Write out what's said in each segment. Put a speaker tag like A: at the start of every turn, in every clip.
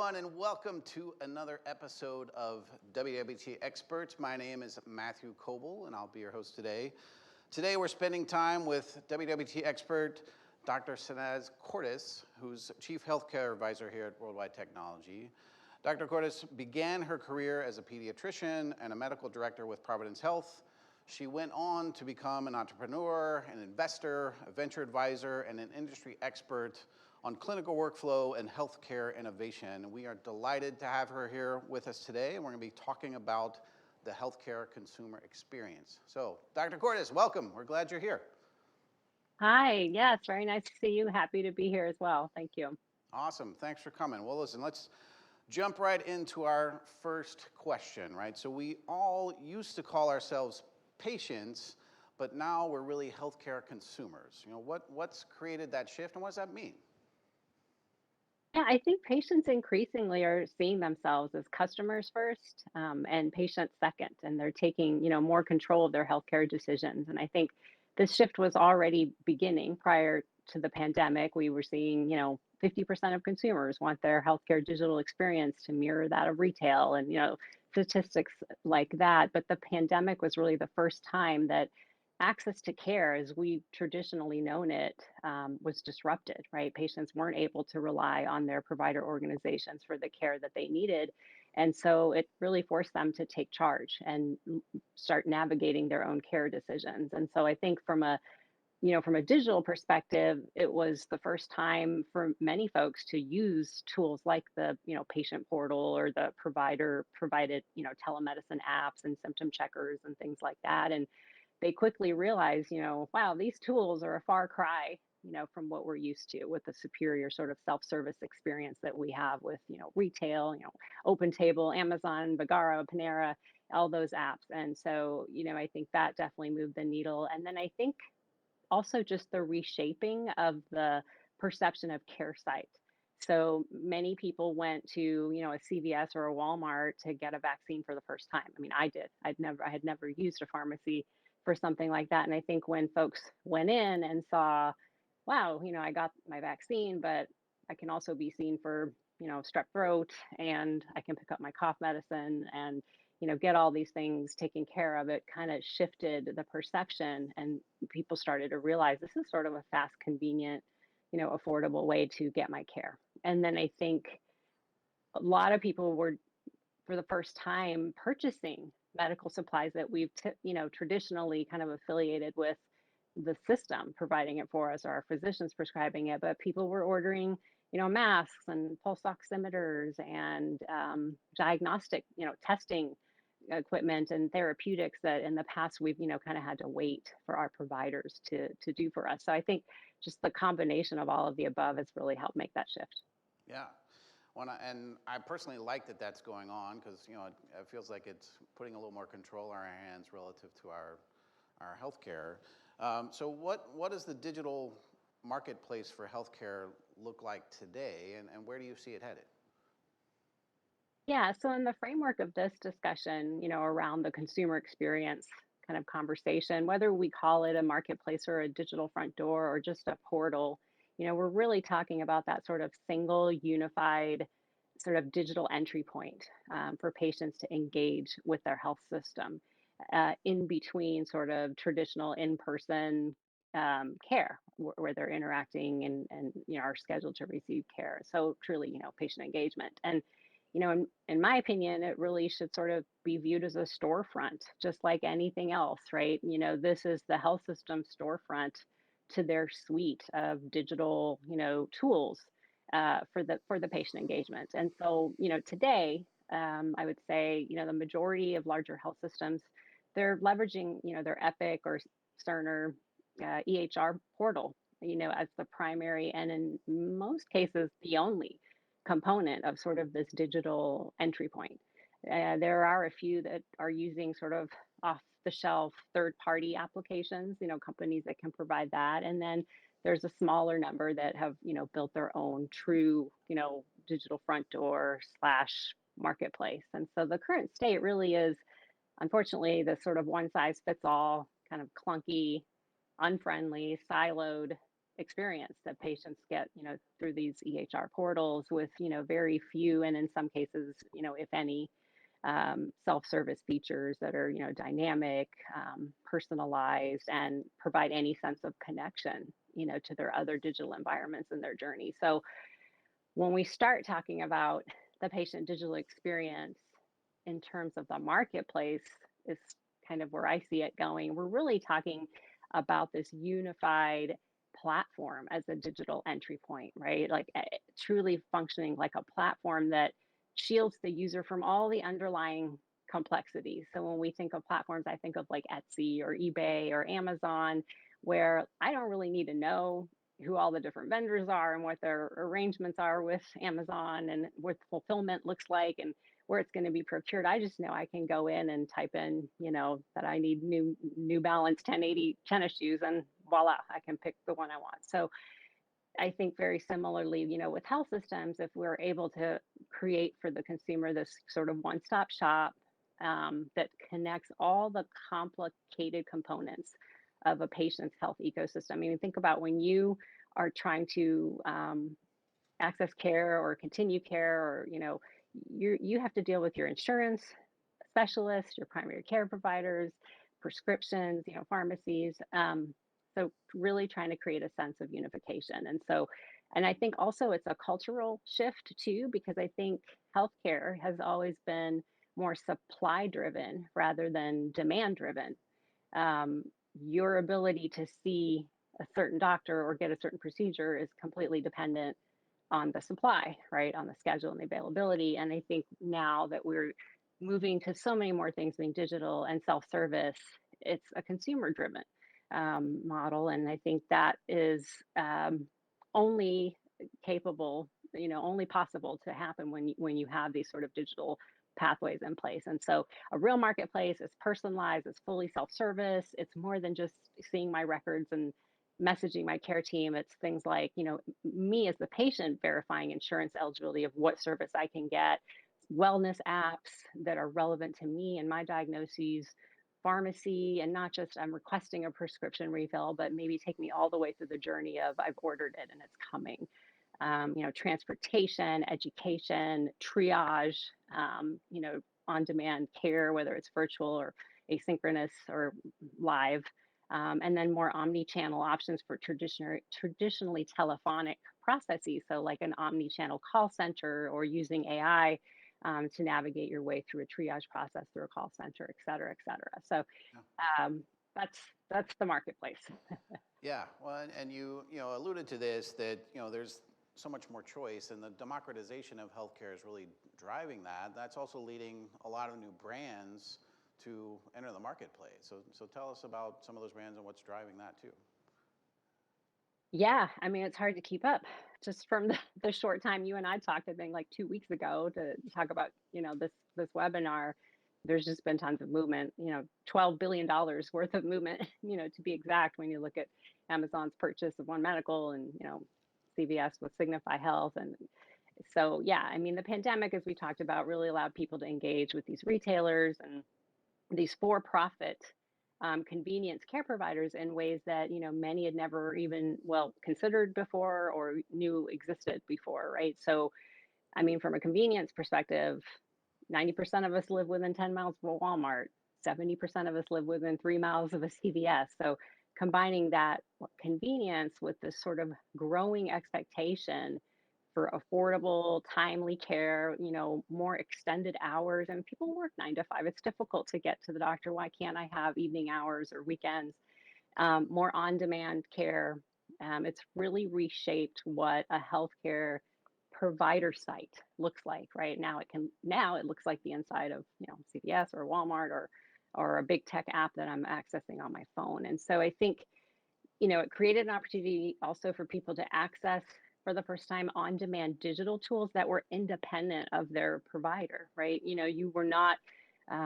A: everyone, and welcome to another episode of WWT Experts. My name is Matthew Coble, and I'll be your host today. Today, we're spending time with WWT expert Dr. Sanaz Cordes, who's Chief Healthcare Advisor here at Worldwide Technology. Dr. Cordes began her career as a pediatrician and a medical director with Providence Health. She went on to become an entrepreneur, an investor, a venture advisor, and an industry expert on clinical workflow and healthcare innovation. We are delighted to have her here with us today, and we're going to be talking about the healthcare consumer experience. So, Dr. Cordes, welcome. We're glad you're here.
B: Hi, yes, very nice to see you. Happy to be here as well. Thank you.
A: Awesome. Thanks for coming. Well, listen, let's jump right into our first question, right? So we all used to call ourselves patients, but now we're really healthcare consumers. You know, what's created that shift, and what does that mean?
B: Yeah, I think patients increasingly are seeing themselves as customers first, and patients second, and they're taking, more control of their healthcare decisions. And I think this shift was already beginning prior to the pandemic. We were seeing, 50% of consumers want their healthcare digital experience to mirror that of retail and, statistics like that. But the pandemic was really the first time that access to care as we've traditionally known it was disrupted, right? Patients weren't able to rely on their provider organizations for the care that they needed. And so it really forced them to take charge and start navigating their own care decisions. And so I think from a digital perspective, it was the first time for many folks to use tools like the, patient portal or the provider provided, telemedicine apps and symptom checkers and things like that. And they quickly realize, wow, these tools are a far cry, from what we're used to with the superior sort of self-service experience that we have with, retail, Open Table, Amazon, Vagara, Panera, all those apps. And so, I think that definitely moved the needle. And then I think also just the reshaping of the perception of care site. So many people went to, a CVS or a Walmart to get a vaccine for the first time. I mean, I did. I had never used a pharmacy for something like that. And I think when folks went in and saw, wow, I got my vaccine, but I can also be seen for, strep throat, and I can pick up my cough medicine and, get all these things taken care of. It kind of shifted the perception, and people started to realize this is sort of a fast, convenient, affordable way to get my care. And then I think a lot of people were, for the first time, purchasing medical supplies that we've, traditionally kind of affiliated with the system providing it for us, or our physicians prescribing it. But people were ordering, masks and pulse oximeters and diagnostic, testing equipment and therapeutics that in the past we've, kind of had to wait for our providers to do for us. So I think just the combination of all of the above has really helped make that shift.
A: Yeah. And I personally like that that's going on because, it feels like it's putting a little more control in our hands relative to our healthcare. So what does the digital marketplace for healthcare look like today, and where do you see it headed?
B: Yeah, so in the framework of this discussion, around the consumer experience kind of conversation, whether we call it a marketplace or a digital front door or just a portal, we're really talking about that sort of single, unified sort of digital entry point for patients to engage with their health system in between sort of traditional in-person care where they're interacting and are scheduled to receive care. So truly, patient engagement. And in my opinion, it really should sort of be viewed as a storefront, just like anything else, right? This is the health system storefront to their suite of digital, tools for the patient engagement. And so, today, I would say, the majority of larger health systems, they're leveraging, their Epic or Cerner EHR portal, as the primary and in most cases the only component of sort of this digital entry point. There are a few that are using sort of off the shelf third party applications, companies that can provide that. And then there's a smaller number that have, built their own true, digital front door slash marketplace. And so the current state really is, unfortunately, the sort of one size fits all kind of clunky, unfriendly, siloed experience that patients get, through these EHR portals with, very few, and in some cases, if any, self-service features that are, dynamic, personalized, and provide any sense of connection, to their other digital environments in their journey. So when we start talking about the patient digital experience in terms of the marketplace, is kind of where I see it going. We're really talking about this unified platform as a digital entry point, right? Like truly functioning like a platform that shields the user from all the underlying complexities. So when we think of platforms, I think of like Etsy or eBay or Amazon, where I don't really need to know who all the different vendors are and what their arrangements are with Amazon and what fulfillment looks like and where it's going to be procured. I just know I can go in and type in, that I need New Balance 1080 tennis shoes, and voila, I can pick the one I want. So I think very similarly, with health systems, if we're able to create for the consumer this sort of one-stop shop that connects all the complicated components of a patient's health ecosystem. I mean, think about when you are trying to access care or continue care, or you have to deal with your insurance specialists, your primary care providers, prescriptions, pharmacies. So really trying to create a sense of unification. And I think also it's a cultural shift too, because I think healthcare has always been more supply driven rather than demand driven. Your ability to see a certain doctor or get a certain procedure is completely dependent on the supply, right? On the schedule and the availability. And I think now that we're moving to so many more things being digital and self-service, it's a consumer driven model. And I think that is only capable, only possible to happen when you have these sort of digital pathways in place. And so a real marketplace is personalized, it's fully self-service. It's more than just seeing my records and messaging my care team. It's things like, me as the patient verifying insurance eligibility of what service I can get, wellness apps that are relevant to me and my diagnoses, pharmacy, and not just I'm requesting a prescription refill, but maybe take me all the way through the journey of I've ordered it and it's coming. Transportation, education, triage, on-demand care, whether it's virtual or asynchronous or live, and then more omni-channel options for traditionally telephonic processes. So like an omni-channel call center or using AI to navigate your way through a triage process through a call center, et cetera, et cetera. So that's the marketplace.
A: Yeah, well, and you alluded to this, that there's so much more choice, and the democratization of healthcare is really driving that. That's also leading a lot of new brands to enter the marketplace. So tell us about some of those brands and what's driving that too.
B: Yeah, I mean, it's hard to keep up just from the short time you and I talked, I think like 2 weeks ago, to talk about, this webinar. There's just been tons of movement, $12 billion worth of movement, to be exact, when you look at Amazon's purchase of One Medical and, CVS with Signify Health. And so, yeah, I mean, the pandemic, as we talked about, really allowed people to engage with these retailers and these for-profit convenience care providers in ways that many had never even considered before or knew existed before, right? So I mean, from a convenience perspective, 90% of us live within 10 miles of a Walmart, 70% of us live within 3 miles of a CVS. So combining that convenience with this sort of growing expectation for affordable, timely care, more extended hours. And people work 9 to 5. It's difficult to get to the doctor. Why can't I have evening hours or weekends? More on-demand care. It's really reshaped what a healthcare provider site looks like. Right now, it looks like the inside of CVS or Walmart or a big tech app that I'm accessing on my phone. And so I think it created an opportunity also for people to access for the first time on-demand digital tools that were independent of their provider, right? You were not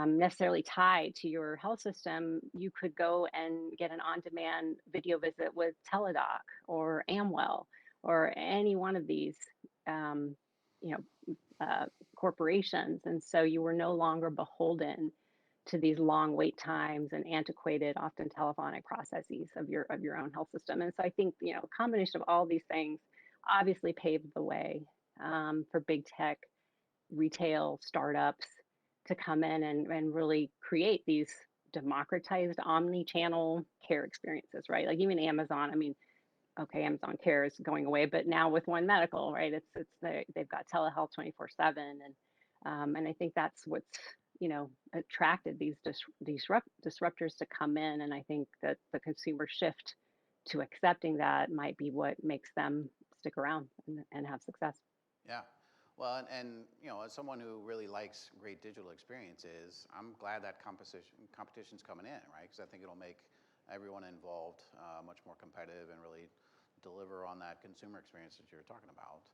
B: necessarily tied to your health system. You could go and get an on-demand video visit with Teladoc or Amwell or any one of these, um, you know, corporations. And so you were no longer beholden to these long wait times and antiquated, often telephonic processes of your own health system. And so I think, you know, a combination of all these things obviously paved the way for big tech, retail, startups to come in and really create these democratized omni-channel care experiences, right? Like even Amazon, I mean, okay, Amazon Care is going away, but now with One Medical, right? They've got telehealth 24/7, and I think that's what's, you know, attracted these disruptors to come in, and I think that the consumer shift to accepting that might be what makes them stick around and have success.
A: Yeah. Well, and you know, as someone who really likes great digital experiences, I'm glad that competition's coming in, right? Because I think it'll make everyone involved much more competitive and really deliver on that consumer experience that you're talking about.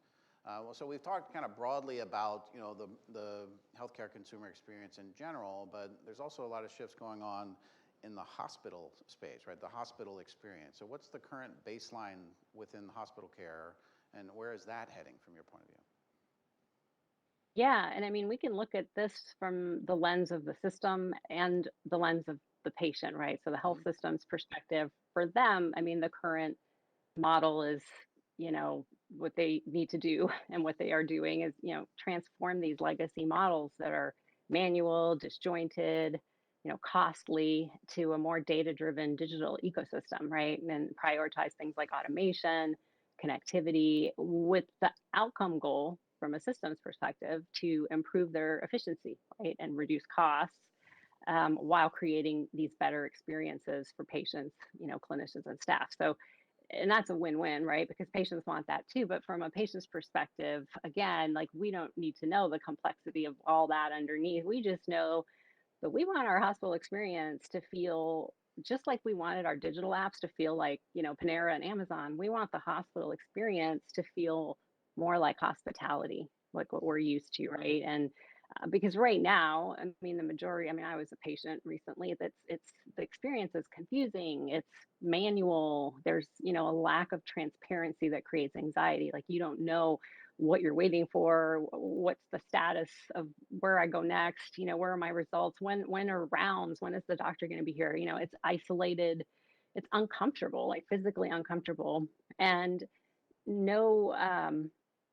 A: Well, so we've talked kind of broadly about, you know, the healthcare consumer experience in general, but there's also a lot of shifts going on in the hospital space, right? The hospital experience. So what's the current baseline within hospital care, and where is that heading from your point of view?
B: Yeah, and I mean, we can look at this from the lens of the system and the lens of the patient, right? So the health
A: Hmm.
B: system's perspective for them, I mean, the current model is, you know, what they need to do and what they are doing is, you know, transform these legacy models that are manual, disjointed, you know, costly to a more data-driven digital ecosystem, right? And prioritize things like automation, connectivity with the outcome goal from a systems perspective to improve their efficiency, right? And reduce costs while creating these better experiences for patients, you know, clinicians and staff. So and that's a win-win, right? Because patients want that too. But from a patient's perspective, again, like we don't need to know the complexity of all that underneath. We just know that we want our hospital experience to feel just like we wanted our digital apps to feel like, you know, Panera and Amazon. We want the hospital experience to feel more like hospitality, like what we're used to, right? And because right now, I mean, the majority, I mean, I was a patient recently it's the experience is confusing, it's manual, there's, you know, a lack of transparency that creates anxiety. Like you don't know what you're waiting for, what's the status of where I go next, you know, where are my results, when are rounds, when is the doctor going to be here, you know, it's isolated, it's uncomfortable, like physically uncomfortable. And no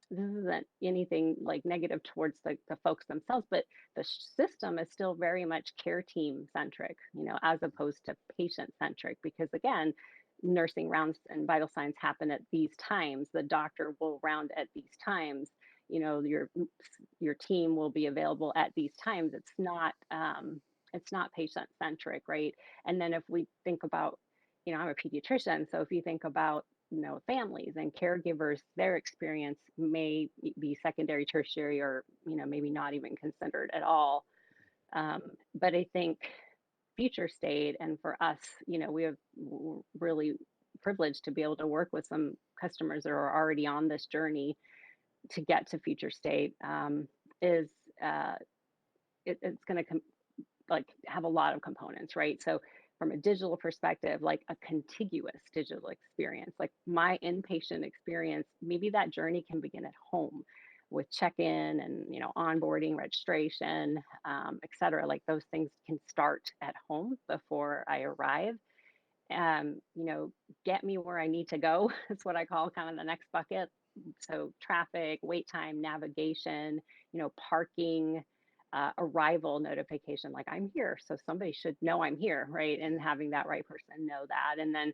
B: this isn't anything like negative towards the folks themselves, but the system is still very much care team centric, you know, as opposed to patient centric. Because again, nursing rounds and vital signs happen at these times. The doctor will round at these times. You know, your team will be available at these times. It's not patient centric, right? And then if we think about, you know, I'm a pediatrician, so if you think about, you know, families and caregivers, their experience may be secondary, tertiary, or, you know, maybe not even considered at all. um, but I think future state, and for us, you know, we have really privileged to be able to work with some customers that are already on this journey to get to future state, is uh, it's going to like have a lot of components, right? So from a digital perspective, like a contiguous digital experience, like my inpatient experience, maybe that journey can begin at home with check-in and, you know, onboarding, registration, et cetera. Like those things can start at home before I arrive. You know, get me where I need to go. That's what I call kind of the next bucket. So traffic, wait time, navigation, you know, parking, arrival notification, like I'm here. So somebody should know I'm here, right? And having that right person know that. And then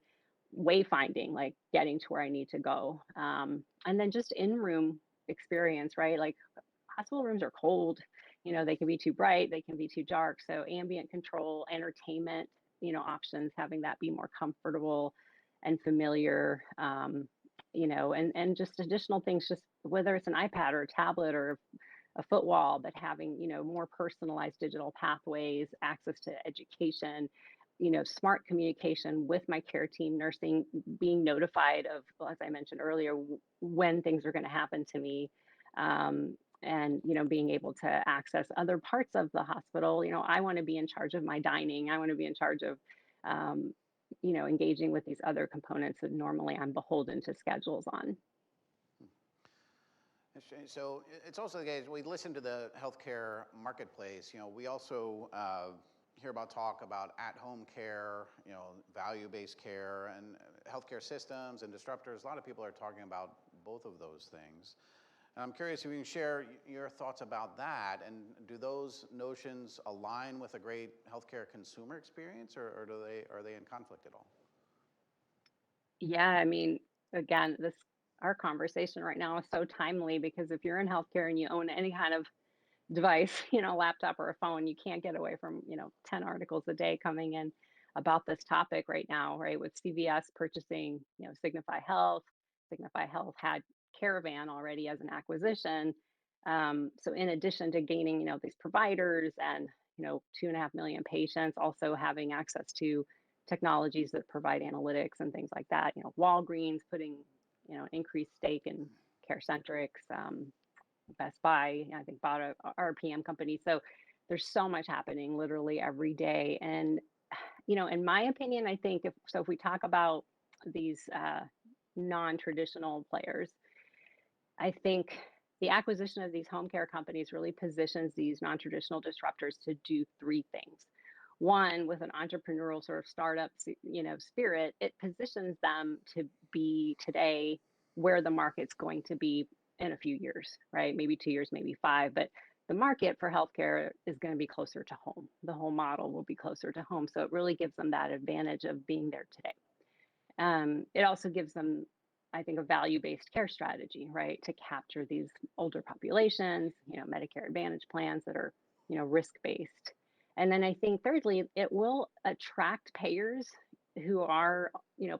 B: wayfinding, like getting to where I need to go. And then just in room experience, right? Like hospital rooms are cold, you know, they can be too bright, they can be too dark. So ambient control, entertainment, you know, options, having that be more comfortable and familiar, you know, and just additional things, just whether it's an iPad or a tablet or a foot wall, but having, you know, more personalized digital pathways, access to education, you know, smart communication with my care team, nursing, being notified of, well, as I mentioned earlier, when things are going to happen to me. And, you know, being able to access other parts of the hospital. You know, I want to be in charge of my dining. I want to be in charge of, um, you know, engaging with these other components that normally I'm beholden to schedules on.
A: So it's also the case, we listen to the healthcare marketplace. You know, we also hear about talk about at-home care, value-based care, and healthcare systems and disruptors. A lot of people are talking about both of those things. And I'm curious if you can share your thoughts about that, and do those notions align with a great healthcare consumer experience, or are they in conflict at all?
B: Yeah, I mean, again, this our conversation right now is so timely because if you're in healthcare and you own any kind of device, laptop or a phone, you can't get away from, 10 articles a day coming in about this topic right now, right? With CVS purchasing, Signify Health. Signify Health had Caravan already as an acquisition. So in addition to gaining, these providers and, 2.5 million patients also having access to technologies that provide analytics and things like that, Walgreens putting, an increased stake in CareCentrix. Best Buy, I think, bought a RPM company. So there's so much happening literally every day. And, in my opinion, I think if we talk about these non-traditional players, I think the acquisition of these home care companies really positions these non-traditional disruptors to do three things. One, with an entrepreneurial sort of startup, spirit, it positions them to be today where the market's going to be in a few years, right? Maybe 2 years, maybe five, but the market for healthcare is going to be closer to home. The whole model will be closer to home. So it really gives them that advantage of being there today. It also gives them, I think, a value-based care strategy, right, to capture these older populations, Medicare Advantage plans that are, risk-based. And then I think thirdly, it will attract payers who are,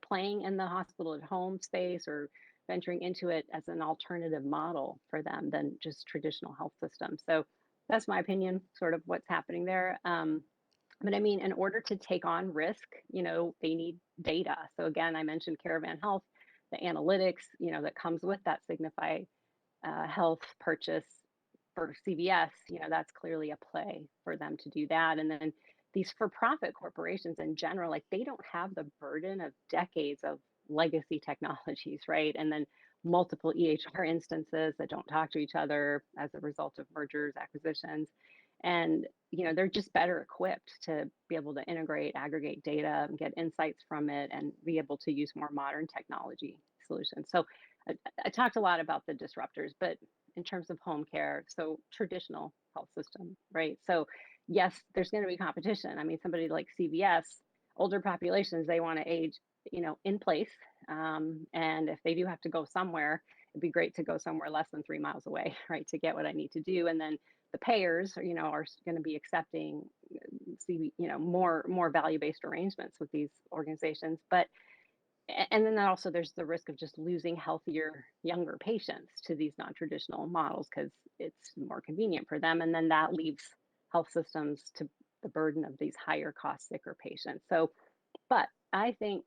B: playing in the hospital at home space or venturing into it as an alternative model for them than just traditional health systems. So that's my opinion, sort of what's happening there. But I mean, in order to take on risk, they need data. So again, I mentioned Caravan Health, the analytics, that comes with that Signify Health purchase for CVS, that's clearly a play for them to do that. And then these for-profit corporations in general, like they don't have the burden of decades of legacy technologies, right? And then multiple EHR instances that don't talk to each other as a result of mergers, acquisitions. And they're just better equipped to be able to integrate, aggregate data, and get insights from it, and be able to use more modern technology solutions. So I talked a lot about the disruptors, but in terms of home care, so traditional health system, right? So yes, there's going to be competition. I mean, somebody like CVS, older populations, they want to age, in place. And if they do have to go somewhere, it'd be great to go somewhere less than 3 miles away, right, to get what I need to do. And then the payers, are going to be accepting, more value-based arrangements with these organizations. But and then also there's the risk of just losing healthier, younger patients to these non-traditional models because it's more convenient for them. And then that leaves health systems to the burden of these higher cost, sicker patients. So, but I think,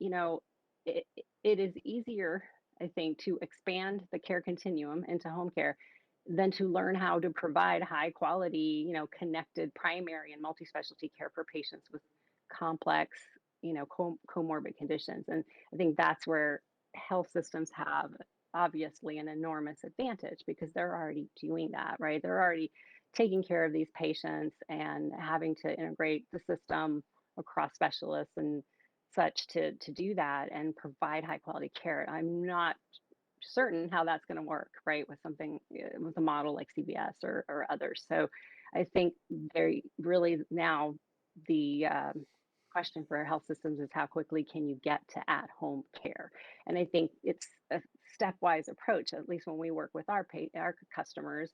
B: it, it is easier, I think, to expand the care continuum into home care than to learn how to provide high quality, connected primary and multi-specialty care for patients with complex, comorbid conditions. And I think that's where health systems have obviously an enormous advantage because they're already doing that, right? They're already taking care of these patients and having to integrate the system across specialists and such to do that and provide high quality care. I'm not certain how that's going to work, right, with something with a model like CBS or others. So I think very really now the question for health systems is how quickly can you get to at-home care? And I think it's a stepwise approach. At least when we work with our customers,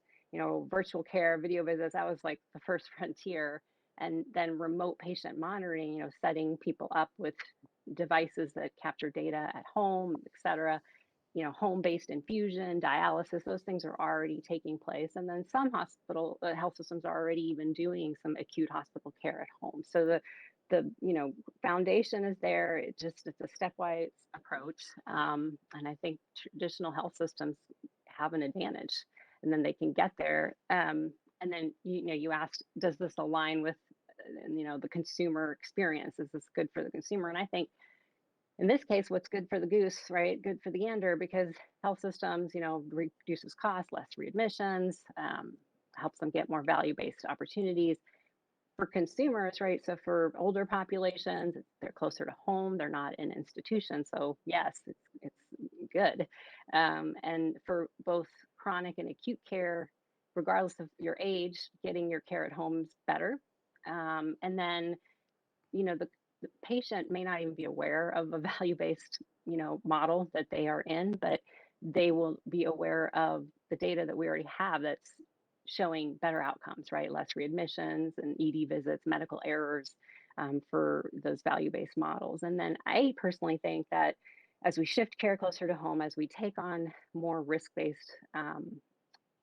B: virtual care, video visits, that was like the first frontier. And then remote patient monitoring, setting people up with devices that capture data at home, et cetera, home-based infusion, dialysis, those things are already taking place. And then some hospital health systems are already even doing some acute hospital care at home. So the foundation is there. It's a stepwise approach. And I think traditional health systems have an advantage and then they can get there. And then, you asked, does this align with, the consumer experience? Is this good for the consumer? And I think in this case, what's good for the goose, right? Good for the gander, because health systems, reduces costs, less readmissions, helps them get more value-based opportunities. for consumers, right? So for older populations, they're closer to home, they're not in institutions. So yes, it's good. And for both chronic and acute care, regardless of your age, getting your care at home is better. And then, the patient may not even be aware of a value-based, model that they are in, but they will be aware of the data that we already have that's showing better outcomes, right? Less readmissions and ED visits, medical errors, for those value-based models. And then I personally think that as we shift care closer to home, as we take on more risk-based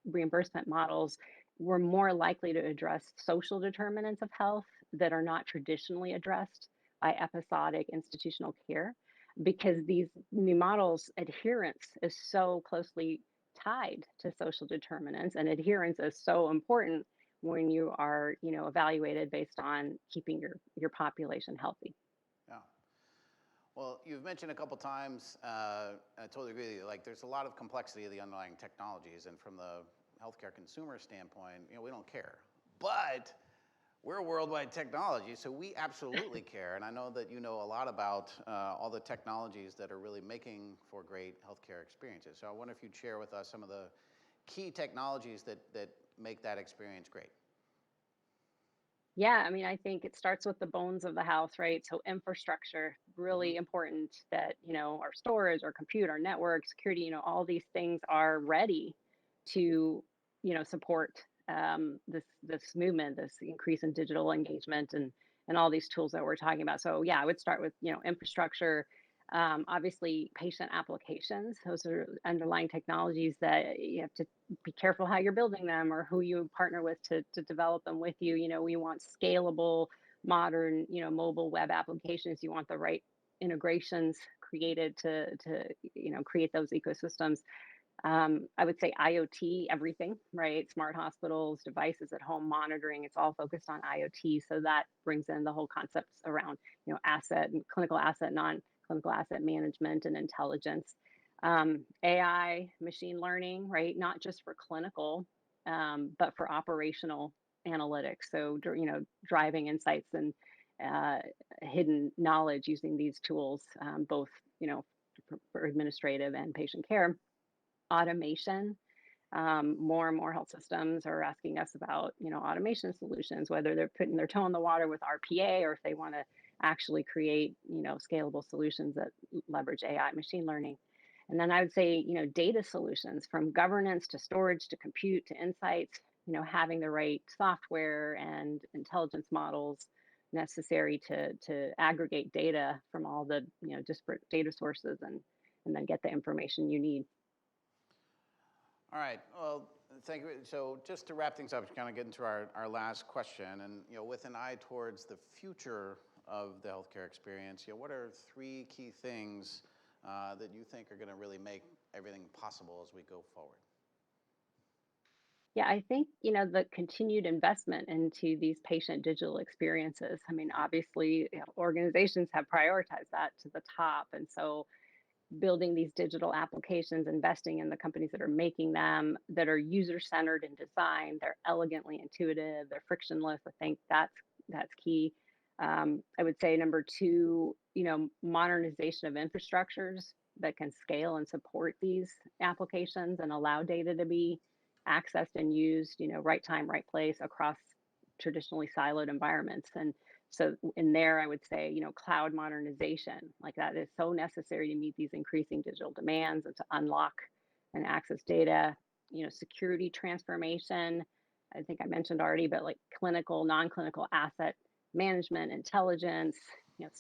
B: reimbursement models, we're more likely to address social determinants of health that are not traditionally addressed by episodic institutional care, because these new models adherence is so closely tied to social determinants, and adherence is so important when you are, evaluated based on keeping your population healthy.
A: Yeah. Well, you've mentioned a couple times, and I totally agree with you, like there's a lot of complexity of the underlying technologies, and from the healthcare consumer standpoint, we don't care. But we're a worldwide technology, so we absolutely care. And I know that you know a lot about all the technologies that are really making for great healthcare experiences. So I wonder if you'd share with us some of the key technologies that make that experience great.
B: Yeah, I mean, I think it starts with the bones of the house, right? So infrastructure,
A: Hmm.
B: really important that, our storage, our compute, our network, security, all these things are ready to, support this movement, this increase in digital engagement and all these tools that we're talking about. So yeah, I would start with, infrastructure. Obviously, patient applications. Those are underlying technologies that you have to be careful how you're building them or who you partner with to develop them with you. We want scalable, modern, mobile web applications. You want the right integrations created to create those ecosystems. I would say IoT, everything, right? Smart hospitals, devices at home monitoring, it's all focused on IoT. So that brings in the whole concepts around, asset and clinical asset, non-clinical asset management and intelligence. AI, machine learning, right? Not just for clinical, but for operational analytics. So, driving insights and uh, hidden knowledge using these tools, both, for administrative and patient care. Automation. More and more health systems are asking us about, automation solutions, whether they're putting their toe in the water with RPA or if they want to actually create, scalable solutions that leverage AI, machine learning. And then I would say, data solutions from governance to storage to compute to insights, having the right software and intelligence models necessary to aggregate data from all the, disparate data sources and then get the information you need.
A: All right. Well, thank you. So just to wrap things up, kind of get into our last question, and with an eye towards the future of the healthcare experience, what are three key things that you think are going to really make everything possible as we go forward?
B: Yeah, I think, the continued investment into these patient digital experiences. I mean, obviously, organizations have prioritized that to the top. And so building these digital applications, investing in the companies that are making them, that are user-centered in design, they're elegantly intuitive, they're frictionless. I think that's key. I would say number two, modernization of infrastructures that can scale and support these applications and allow data to be accessed and used, right time, right place across traditionally siloed environments. And so in there, I would say, cloud modernization, like that is so necessary to meet these increasing digital demands and to unlock and access data, security transformation. I think I mentioned already, but like clinical, non-clinical asset management, intelligence,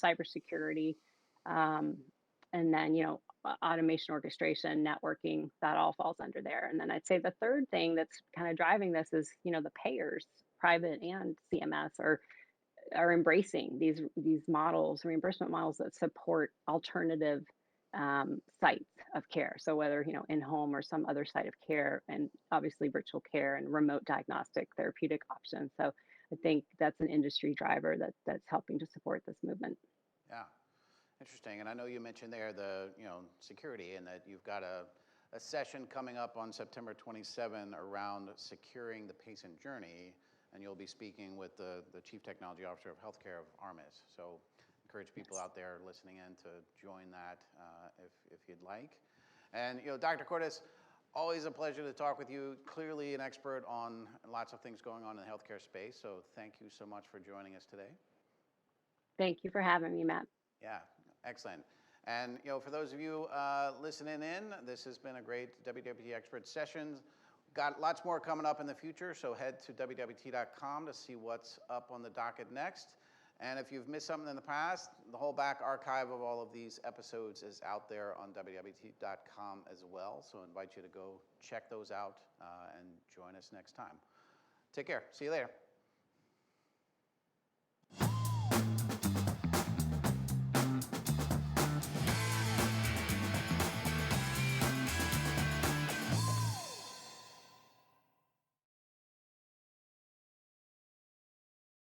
B: cybersecurity, um, and then, automation, orchestration, networking, that all falls under there. And then I'd say the third thing that's kind of driving this is, the payers, private and CMS, are embracing these models, reimbursement models that support alternative sites of care. So whether in home or some other site of care, and obviously virtual care and remote diagnostic therapeutic options. So I think that's an industry driver that's helping to support this movement.
A: Yeah, interesting. And I know you mentioned there the security, and that you've got a session coming up on September 27 around securing the patient journey. and you'll be speaking with the Chief Technology Officer of Healthcare of ARMIS. So encourage people out there listening in to join that if you'd like. And Dr. Cordes, always a pleasure to talk with you. Clearly an expert on lots of things going on in the healthcare space. So thank you so much for joining us today.
B: Thank you for having me, Matt.
A: Yeah, excellent. And for those of you listening in, this has been a great WWT Expert session. Got lots more coming up in the future, so head to WWT.com to see what's up on the docket next. And if you've missed something in the past, the whole back archive of all of these episodes is out there on WWT.com as well. So I invite you to go check those out and join us next time. Take care. See you later.